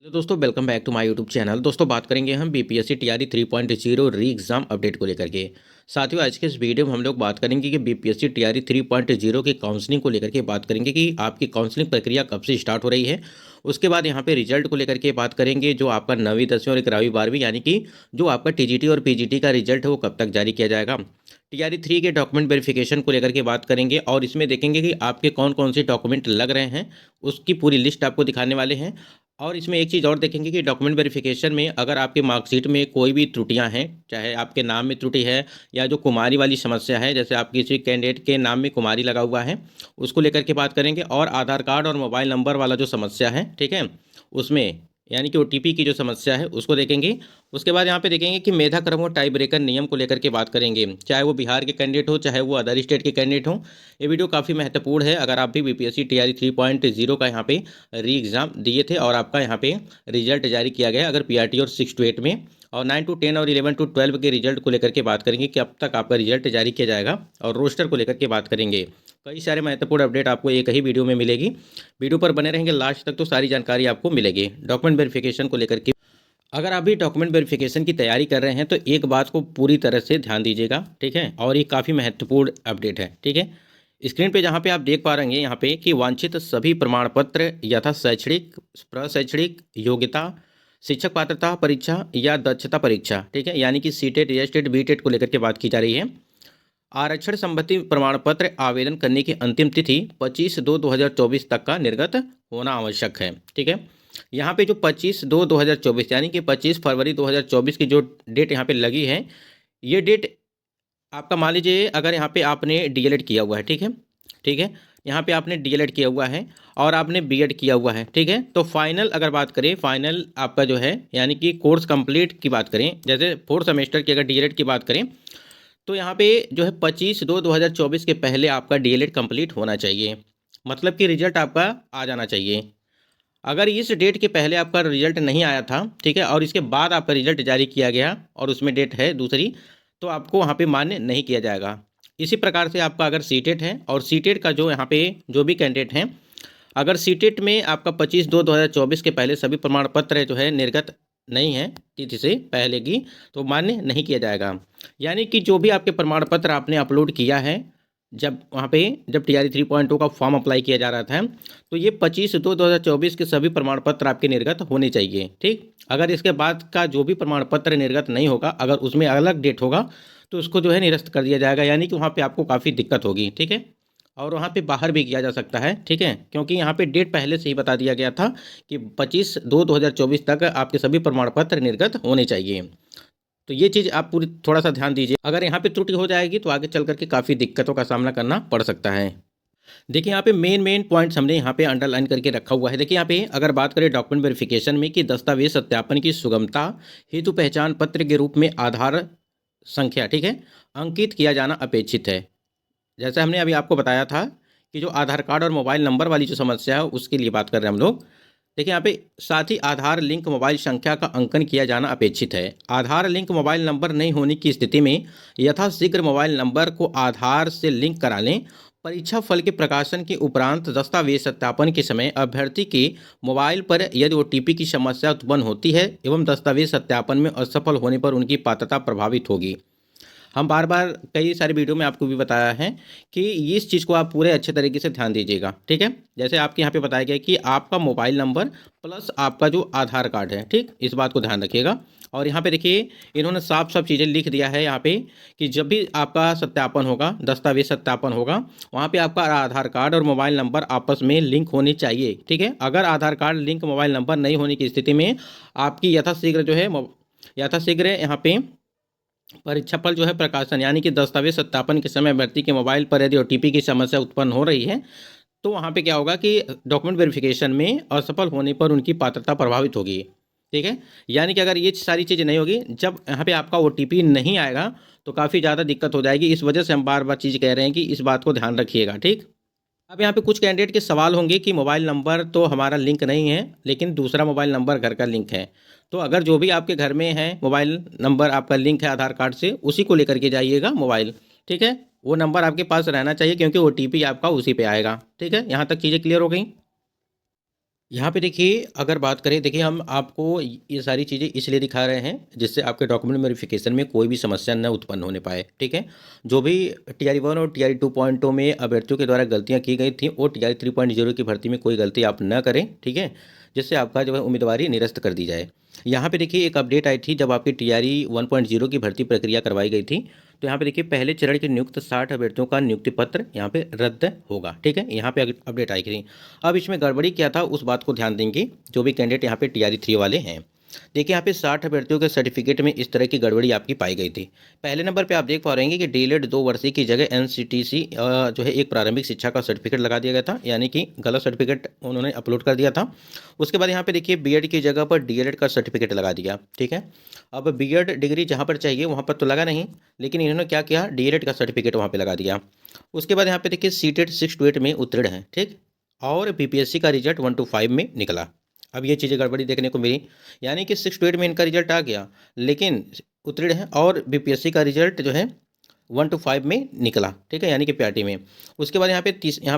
तो दोस्तों welcome back to my YouTube channel. दोस्तों बात करेंगे हम बीपीएससी टीआरई 3.0 री एग्ज़ाम अपडेट को लेकर के। साथियों आज के इस वीडियो में हम लोग बात करेंगे कि बीपीएससी टीआरई 3.0 की काउंसलिंग को लेकर के बात करेंगे कि आपकी काउंसलिंग प्रक्रिया कब से स्टार्ट हो रही है। उसके बाद यहाँ पे रिजल्ट को लेकर के बात करेंगे, जो आपका 9वीं 10वीं और 11वीं 12वीं यानी कि जो आपका टीजीटी और पीजीटी का रिजल्ट है वो कब तक जारी किया जाएगा। टीआरई 3 के डॉक्यूमेंट वेरिफिकेशन को लेकर के बात करेंगे और इसमें देखेंगे कि आपके कौन कौन से डॉक्यूमेंट लग रहे हैं, उसकी पूरी लिस्ट आपको दिखाने वाले हैं। और इसमें एक चीज़ और देखेंगे कि डॉक्यूमेंट वेरिफिकेशन में अगर आपके मार्कशीट में कोई भी त्रुटियां हैं, चाहे आपके नाम में त्रुटि है या जो कुमारी वाली समस्या है, जैसे आप किसी कैंडिडेट के नाम में कुमारी लगा हुआ है, उसको लेकर के बात करेंगे। और आधार कार्ड और मोबाइल नंबर वाला जो समस्या है, ठीक है, उसमें यानी कि ओटीपी की जो समस्या है उसको देखेंगे। उसके बाद यहाँ पे देखेंगे कि मेधा क्रम और टाई ब्रेकर नियम को लेकर के बात करेंगे, चाहे वो बिहार के कैंडिडेट हो चाहे वो अदर स्टेट के कैंडिडेट हो। ये वीडियो काफ़ी महत्वपूर्ण है अगर आप भी बीपीएससी टीआरई 3.0 का यहाँ पे री एग्ज़ाम दिए थे और आपका यहाँ पे रिजल्ट जारी किया गया अगर पीआरटी और 6 to 8 में। और 9 to 10 और 11 to 12 के रिजल्ट को लेकर के बात करेंगे कि अब तक आपका रिजल्ट जारी किया जाएगा। और रोस्टर को लेकर के बात करेंगे। कई सारे महत्वपूर्ण अपडेट आपको एक ही वीडियो में मिलेगी। वीडियो पर बने रहेंगे लास्ट तक तो सारी जानकारी आपको मिलेगी। डॉक्यूमेंट वेरिफिकेशन को लेकर के अगर आप भी डॉक्यूमेंट वेरिफिकेशन की तैयारी कर रहे हैं तो एक बात को पूरी तरह से ध्यान दीजिएगा, ठीक है। और ये काफ़ी महत्वपूर्ण अपडेट है, ठीक है। स्क्रीन पे जहाँ पे आप देख पा रहे हैं यहाँ पे कि वांछित सभी प्रमाण पत्र यथा शैक्षणिक, प्रशैक्षणिक योग्यता, शिक्षक पात्रता परीक्षा या दक्षता परीक्षा, ठीक है, यानी कि सीटेट, एसटेट, बीटेट को लेकर के बात की जा रही है। आरक्षण संबंधी प्रमाण पत्र आवेदन करने की अंतिम तिथि 25/2/2024 तक का निर्गत होना आवश्यक है, ठीक है। यहाँ पे जो 25/2/2024 यानी कि 25 फरवरी 2024 की जो डेट यहाँ पे लगी है, ये डेट आपका मान लीजिए अगर यहाँ पे आपने डीएलएड किया हुआ है, ठीक है, ठीक है, यहाँ पे आपने डीएलएड किया हुआ है और आपने बीएड किया हुआ है, ठीक है। तो फाइनल अगर बात करें, फाइनल आपका जो है यानी कि कोर्स कंप्लीट की बात करें, जैसे 4 सेमेस्टर की अगर डीएलएड की बात करें तो यहाँ पे जो है 25/2/2024 के पहले आपका डीएलएड कंप्लीट होना चाहिए। मतलब कि रिजल्ट आपका आ जाना चाहिए। अगर इस डेट के पहले आपका रिजल्ट नहीं आया था, ठीक है, और इसके बाद आपका रिजल्ट जारी किया गया और उसमें डेट है दूसरी, तो आपको वहाँ पे मान्य नहीं किया जाएगा। इसी प्रकार से आपका अगर सीटेट है और सीटेट का जो यहाँ पे जो भी कैंडिडेट हैं, अगर सीटेट में आपका 25/2/2024 के पहले सभी प्रमाण पत्र जो है निर्गत नहीं है तिथि से पहले की, तो मान्य नहीं किया जाएगा। यानी कि जो भी आपके प्रमाण पत्र आपने अपलोड किया है जब वहाँ पे जब टीआरई 3.0 का फॉर्म अप्लाई किया जा रहा था, तो ये 25/2/2024 के सभी प्रमाण पत्र आपके निर्गत होने चाहिए, ठीक। अगर इसके बाद का जो भी प्रमाण पत्र निर्गत नहीं होगा, अगर उसमें अलग डेट होगा तो उसको जो है निरस्त कर दिया जाएगा, यानी कि वहाँ पे आपको काफ़ी दिक्कत होगी, ठीक है। और वहाँ पे बाहर भी किया जा सकता है, ठीक है, क्योंकि यहाँ पे डेट पहले से ही बता दिया गया था कि 25/2/2024 तक आपके सभी प्रमाण पत्र निर्गत होने चाहिए। तो ये चीज़ आप पूरी थोड़ा सा ध्यान दीजिए। अगर यहाँ पे त्रुटि हो जाएगी तो आगे चल करके काफ़ी दिक्कतों का सामना करना पड़ सकता है। देखिए यहाँ पे मेन पॉइंट्स हमने यहाँ पे अंडरलाइन करके रखा हुआ है। देखिए यहाँ पे अगर बात करें डॉक्यूमेंट वेरिफिकेशन में कि दस्तावेज सत्यापन की सुगमता हेतु पहचान पत्र के रूप में आधार संख्या, ठीक है, अंकित किया जाना अपेक्षित है। जैसे हमने अभी आपको बताया था कि जो आधार कार्ड और मोबाइल नंबर वाली जो समस्या है उसके लिए बात कर रहे हैं हम लोग। देखिए यहाँ पे साथ ही आधार लिंक मोबाइल संख्या का अंकन किया जाना अपेक्षित है। आधार लिंक मोबाइल नंबर नहीं होने की स्थिति में यथाशीघ्र मोबाइल नंबर को आधार से लिंक करा लें। परीक्षा फल के प्रकाशन के उपरांत दस्तावेज सत्यापन के समय अभ्यर्थी के मोबाइल पर यदि ओटीपी की समस्या उत्पन्न होती है एवं दस्तावेज सत्यापन में असफल होने पर उनकी पात्रता प्रभावित होगी। हम बार बार कई सारे वीडियो में आपको भी बताया है कि इस चीज़ को आप पूरे अच्छे तरीके से ध्यान दीजिएगा, ठीक है। जैसे आपके यहाँ पे बताया गया कि आपका मोबाइल नंबर प्लस आपका जो आधार कार्ड है, ठीक, इस बात को ध्यान रखिएगा। और यहाँ पे देखिए इन्होंने साफ साफ चीज़ें लिख दिया है यहाँ पे कि जब भी आपका सत्यापन होगा, दस्तावेज सत्यापन होगा, वहाँ पे आपका आधार कार्ड और मोबाइल नंबर आपस में लिंक होनी चाहिए, ठीक है। अगर आधार कार्ड लिंक मोबाइल नंबर नहीं होने की स्थिति में आपकी यथाशीघ्र जो है यथाशीघ्र यहाँ पे परीक्षा फल जो है प्रकाशन यानी कि दस्तावेज सत्यापन के समय व्यक्ति के मोबाइल पर यदि ओटीपी की समस्या उत्पन्न हो रही है तो वहाँ पे क्या होगा कि डॉक्यूमेंट वेरिफिकेशन में असफल होने पर उनकी पात्रता प्रभावित होगी, ठीक है। यानी कि अगर ये सारी चीज़ें नहीं होगी, जब यहाँ पे आपका ओटीपी नहीं आएगा तो काफ़ी ज़्यादा दिक्कत हो जाएगी। इस वजह से हम बार बार चीज़ कह रहे हैं कि इस बात को ध्यान रखिएगा, ठीक। अब यहाँ पे कुछ कैंडिडेट के सवाल होंगे कि मोबाइल नंबर तो हमारा लिंक नहीं है लेकिन दूसरा मोबाइल नंबर घर का लिंक है। तो अगर जो भी आपके घर में है मोबाइल नंबर आपका लिंक है आधार कार्ड से, उसी को लेकर के जाइएगा मोबाइल, ठीक है। वो नंबर आपके पास रहना चाहिए क्योंकि ओटीपी आपका उसी पे आएगा, ठीक है। यहाँ तक चीज़ें क्लियर हो गई। यहाँ पे देखिए, अगर बात करें, देखिए हम आपको ये सारी चीज़ें इसलिए दिखा रहे हैं जिससे आपके डॉक्यूमेंट वेरिफिकेशन में कोई भी समस्या न उत्पन्न होने पाए, ठीक है। जो भी टीआरई 1 और टीआरई 2.0 में अभ्यर्थियों के द्वारा गलतियाँ की गई थी, वो टीआरई 3.0 की भर्ती में कोई गलती आप न करें, ठीक है, जिससे आपका जो है उम्मीदवारी निरस्त कर दी जाए। यहाँ पे देखिए एक अपडेट आई थी जब आपकी टीआरई 1.0 की भर्ती प्रक्रिया करवाई गई थी, तो यहाँ पे देखिए पहले चरण के नियुक्त 60 अभ्यर्थियों का नियुक्ति पत्र यहाँ पे रद्द होगा, ठीक है। यहाँ पे अपडेट आई थी। अब इसमें गड़बड़ी क्या था उस बात को ध्यान देंगे जो भी कैंडिडेट यहाँ पे टीआरई 3 वाले हैं। देखिए यहाँ पे 60 अभ्यर्थियों के सर्टिफिकेट में इस तरह की गड़बड़ी आपकी पाई गई थी। पहले नंबर पे आप देख पा रहे हैं कि डीएलएड 2 वर्षीय की जगह एनसीटीसी जो है एक प्रारंभिक शिक्षा का सर्टिफिकेट लगा दिया गया था, यानी कि गलत सर्टिफिकेट उन्होंने अपलोड कर दिया था। उसके बाद यहाँ पे देखिए बीएड की जगह पर डीएलएड का सर्टिफिकेट लगा दिया, ठीक है। अब बीएड डिग्री जहाँ पर चाहिए वहाँ पर तो लगा नहीं, लेकिन इन्होंने क्या किया, डीएलएड का सर्टिफिकेट वहाँ पे लगा दिया। उसके बाद यहाँ पे देखिए सीटेट 6 to 8 में उत्तीर्ण है, ठीक, और बीपीएससी का रिजल्ट 1 to 5 में निकला। अब ये चीज़ें गड़बड़ी देखने को मिली, यानी कि 6 to 8 में इनका रिजल्ट आ गया, लेकिन उत्तीर्ण है, और बीपीएससी का रिजल्ट जो है 1 to 5 में निकला, ठीक है, यानी कि पीआरटी में। उसके बाद यहाँ पे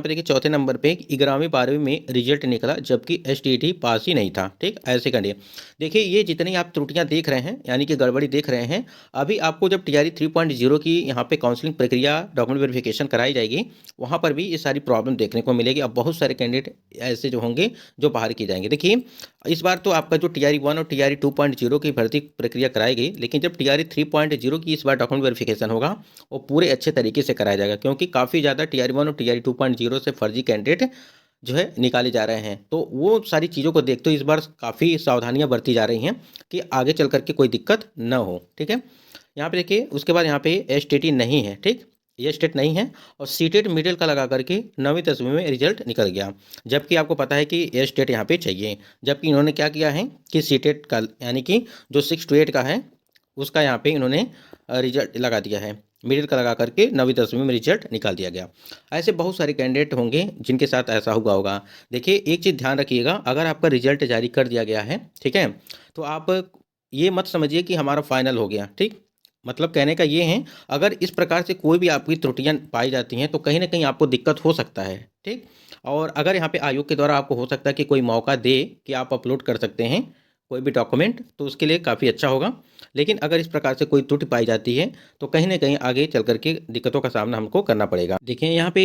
देखिए चौथे नंबर पे 11वीं 12वीं में रिजल्ट निकला, जबकि एसटीईटी पास ही नहीं था, ठीक, ऐसे करिए। देखिए ये जितनी आप त्रुटियां देख रहे हैं, यानी कि गड़बड़ी देख रहे हैं, अभी आपको जब टीआरई 3.0 की यहाँ पे काउंसलिंग प्रक्रिया डॉक्यूमेंट वेरिफिकेशन कराई जाएगी, वहाँ पर भी ये सारी प्रॉब्लम देखने को मिलेगी। अब बहुत सारे कैंडिडेट ऐसे जो होंगे जो बाहर की जाएंगे। देखिए इस बार तो आपका जो टीआरई 1 और टीआरई 2.0 की भर्ती प्रक्रिया कराई गई, लेकिन जब टीआरई 3.0 की इस बार डॉक्यूमेंट वेरिफिकेशन होगा, वो पूरे अच्छे तरीके से कराया जाएगा, क्योंकि काफ़ी ज़्यादा टीआरई 1 और टीआरई 2.0 से फर्जी कैंडिडेट जो है निकाले जा रहे हैं। तो वो सारी चीज़ों को देखते हुए इस बार काफ़ी सावधानियां बरती जा रही हैं कि आगे चल करके कोई दिक्कत न हो, ठीक है। यहाँ पे देखिए उसके बाद यहाँ पे एसटीटी नहीं है, ठीक, ये स्टेट नहीं है, और सीटेट मिडिल का लगा करके 9वीं 10वीं में रिजल्ट निकल गया, जबकि आपको पता है कि ये स्टेट यहाँ पे चाहिए। जबकि इन्होंने क्या किया है कि सीटेट का, यानी कि जो 6 to 8 का है उसका यहाँ पे इन्होंने रिजल्ट लगा दिया है, मिडिल का लगा करके 9वीं 10वीं में रिजल्ट निकाल दिया गया। ऐसे बहुत सारे कैंडिडेट होंगे जिनके साथ ऐसा हुआ होगा। देखिए एक चीज़ ध्यान रखिएगा, अगर आपका रिजल्ट जारी कर दिया गया है, ठीक है, तो आप ये मत समझिए कि हमारा फाइनल हो गया, ठीक, मतलब कहने का ये है, अगर इस प्रकार से कोई भी आपकी त्रुटियां पाई जाती हैं तो कहीं ना कहीं आपको दिक्कत हो सकता है, ठीक। और अगर यहाँ पे आयोग के द्वारा आपको हो सकता है कि कोई मौका दे कि आप अपलोड कर सकते हैं कोई भी डॉक्यूमेंट, तो उसके लिए काफ़ी अच्छा होगा। लेकिन अगर इस प्रकार से कोई त्रुटि पाई जाती है तो कहीं ना कहीं आगे चल करके दिक्कतों का सामना हमको करना पड़ेगा। देखिए यहाँ पे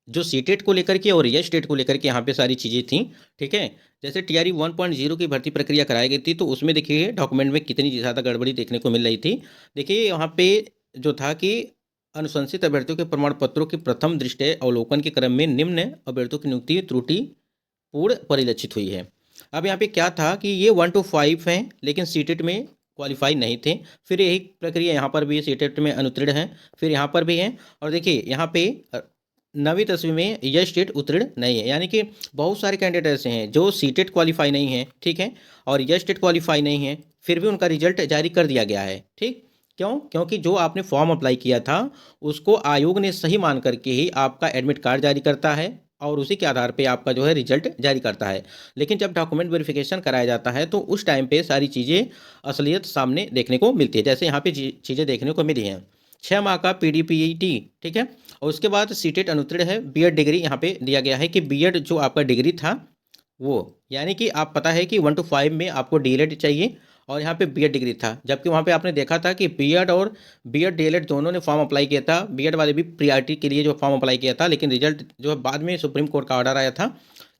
जो सीटेट को लेकर के और रियल स्टेट को लेकर के यहाँ पे सारी चीज़ें थी, ठीक है। जैसे टीआरई 1.0 की भर्ती प्रक्रिया कराई गई थी, तो उसमें देखिए डॉक्यूमेंट में कितनी ज़्यादा गड़बड़ी देखने को मिल रही थी। देखिए यहाँ पे जो था कि अनुशंसित अभ्यर्थियों के प्रमाण पत्रों की प्रथम दृष्टया अवलोकन के क्रम में निम्न अभ्यर्थियों की नियुक्ति त्रुटि पूर्ण परिलक्षित हुई है। अब यहाँ पे क्या था कि ये 1 to 5 हैं, लेकिन सीटेट में क्वालिफाई नहीं थे। फिर यही प्रक्रिया यहाँ पर भी सीटेट में अनुत्तीर्ण है, फिर यहाँ पर भी है, और देखिए यहाँ पे 9वीं 10वीं में यह स्टेट उत्तीर्ण नहीं है, यानी कि बहुत सारे कैंडिडेट ऐसे हैं जो सीटेट क्वालिफाई नहीं है, ठीक है, और यह स्टेट क्वालिफाई नहीं है, फिर भी उनका रिजल्ट जारी कर दिया गया है, ठीक। क्यों? क्योंकि जो आपने फॉर्म अप्लाई किया था उसको आयोग ने सही मान करके ही आपका एडमिट कार्ड जारी करता है, और उसी के आधार पे आपका जो है रिजल्ट जारी करता है। लेकिन जब डॉक्यूमेंट वेरिफिकेशन कराया जाता है तो उस टाइम पे सारी चीज़ें असलियत सामने देखने को मिलती है। जैसे यहाँ पे चीज़ें देखने को मिली हैं, 6 माह का पीडीपीटी, ठीक है, और उसके बाद सीटेट अनुत्तीर्ण है। बीएड डिग्री यहाँ पे दिया गया है कि बीएड जो आपका डिग्री था वो, यानी कि आप पता है कि 1 to 5 में आपको डीएलएड चाहिए, और यहाँ पे बीएड डिग्री था, जबकि वहाँ पे आपने देखा था कि बीएड और बीएड डीएलएड दोनों ने फॉर्म अप्लाई किया था। बीएड वाले भी प्रियॉरिटी के लिए जो फॉर्म अप्लाई किया था, लेकिन रिजल्ट जो है बाद में सुप्रीम कोर्ट का ऑर्डर आया था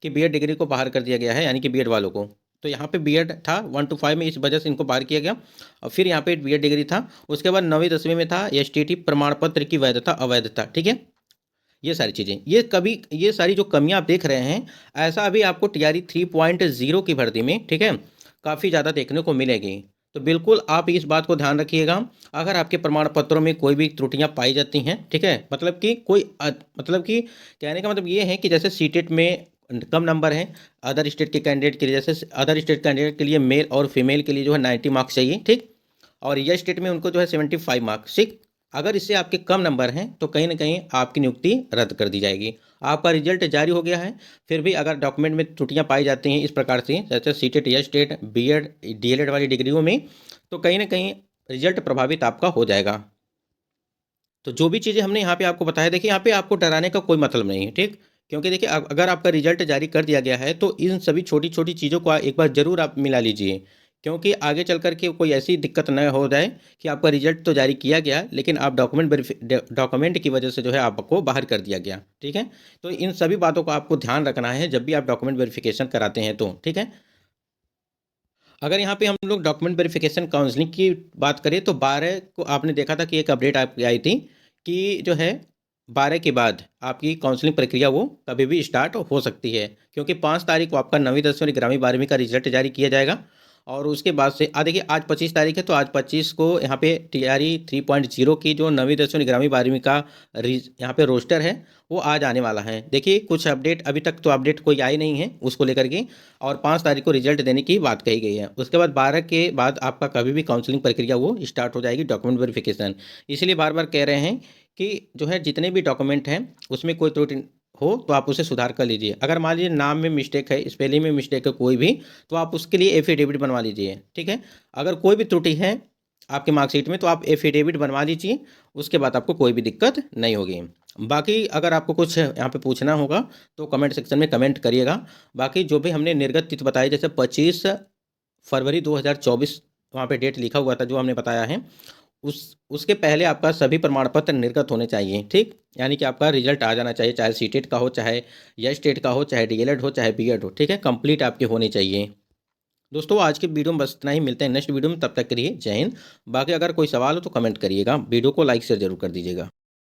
कि बीएड डिग्री को बाहर कर दिया गया है, यानी कि बीएड वालों को। तो यहाँ पे बीएड था 1 to 5 में, इस वजह से इनको बाहर किया गया। और फिर यहाँ पे बीएड डिग्री था, उसके बाद 9वीं 10वीं में था एसटीटी प्रमाण पत्र की वैधता अवैधता, ठीक है। ये सारी चीज़ें, ये सारी जो कमियां आप देख रहे हैं, ऐसा अभी आपको टीआरई 3.0 की भर्ती में, ठीक है, काफ़ी ज़्यादा देखने को मिलेगी। तो बिल्कुल आप इस बात को ध्यान रखिएगा, अगर आपके प्रमाण पत्रों में कोई भी त्रुटियां पाई जाती हैं, ठीक है, मतलब कि मतलब कि कहने का मतलब ये है कि जैसे सीटेट में कम नंबर हैं अदर स्टेट के कैंडिडेट के लिए, जैसे अदर स्टेट कैंडिडेट के लिए मेल और फीमेल के लिए जो है 90 मार्क्स चाहिए, ठीक, और यह स्टेट में उनको जो है 75 मार्क्स, ठीक। अगर इससे आपके कम नंबर हैं तो कहीं ना कहीं आपकी नियुक्ति रद्द कर दी जाएगी। आपका रिजल्ट जारी हो गया है, फिर भी अगर डॉक्यूमेंट में त्रुटियां पाई जाती हैं इस प्रकार से, जैसे सीटेट या स्टेट बीएड डीएलएड वाली डिग्रियों में, तो कहीं ना कहीं रिजल्ट प्रभावित आपका हो जाएगा। तो जो भी चीज़ें हमने यहाँ पे आपको बताया, देखिए यहाँ पे आपको डराने का कोई मतलब नहीं है, ठीक, क्योंकि देखिए अगर आपका रिजल्ट जारी कर दिया गया है तो इन सभी छोटी-छोटी चीज़ों को एक बार ज़रूर आप मिला लीजिए। क्योंकि आगे चल कर के कोई ऐसी दिक्कत न हो जाए कि आपका रिजल्ट तो जारी किया गया लेकिन आप डॉक्यूमेंट की वजह से जो है आपको बाहर कर दिया गया, ठीक है? तो इन सभी बातों का आपको ध्यान रखना है जब भी आप डॉक्यूमेंट वेरिफिकेशन कराते हैं तो, ठीक है? अगर यहाँ पे हम लोग डॉक्यूमेंट वेरिफिकेशन काउंसलिंग की बात करें तो 12 को आपने देखा था कि एक अपडेट आपकी आई थी कि जो है 12 के बाद आपकी काउंसलिंग प्रक्रिया वो कभी भी स्टार्ट हो सकती है, क्योंकि 5 तारीख को आपका 9वीं 10वीं और 11वीं 12वीं का रिजल्ट जारी किया जाएगा। और उसके बाद से देखिए आज 25 तारीख है तो आज 25 को यहाँ पे टीआरई 3.0 की जो 9वीं 10वीं 11वीं 12वीं का यहाँ पे रोस्टर है वो आज आने वाला है। देखिए कुछ अपडेट अभी तक तो अपडेट कोई आई नहीं है उसको लेकर के, और 5 तारीख को रिजल्ट देने की बात कही गई है। उसके बाद 12 के बाद आपका कभी भी काउंसलिंग प्रक्रिया वो स्टार्ट हो जाएगी डॉक्यूमेंट वेरिफिकेशन। इसलिए बार बार कह रहे हैं कि जो है जितने भी डॉक्यूमेंट हैं उसमें कोई त्रुटि हो तो आप उसे सुधार कर लीजिए। अगर मान लीजिए नाम में मिस्टेक है, स्पेलिंग में मिस्टेक है कोई भी, तो आप उसके लिए एफिडेविट बनवा लीजिए, ठीक है? अगर कोई भी त्रुटि है आपके मार्कशीट में तो आप एफिडेविट बनवा लीजिए, उसके बाद आपको कोई भी दिक्कत नहीं होगी। बाकी अगर आपको कुछ यहाँ पे पूछना होगा तो कमेंट सेक्शन में कमेंट करिएगा। बाकी जो भी हमने निर्गत तिथि बताई जैसे 25 फरवरी 2024 वहाँ पे डेट लिखा हुआ था जो हमने बताया है, उसके पहले आपका सभी प्रमाण पत्र निर्गत होने चाहिए, ठीक? यानी कि आपका रिजल्ट आ जाना चाहिए, चाहे सीटेट का हो, चाहे एसटेट का हो, चाहे डीएलएड हो, चाहे बीएड हो, ठीक है? कंप्लीट आपके होने चाहिए। दोस्तों आज के वीडियो में बस इतना ही, मिलते हैं नेक्स्ट वीडियो में, तब तक के लिए जय हिंद। बाकी अगर कोई सवाल हो तो कमेंट करिएगा, वीडियो को लाइक शेयर जरूर कर दीजिएगा।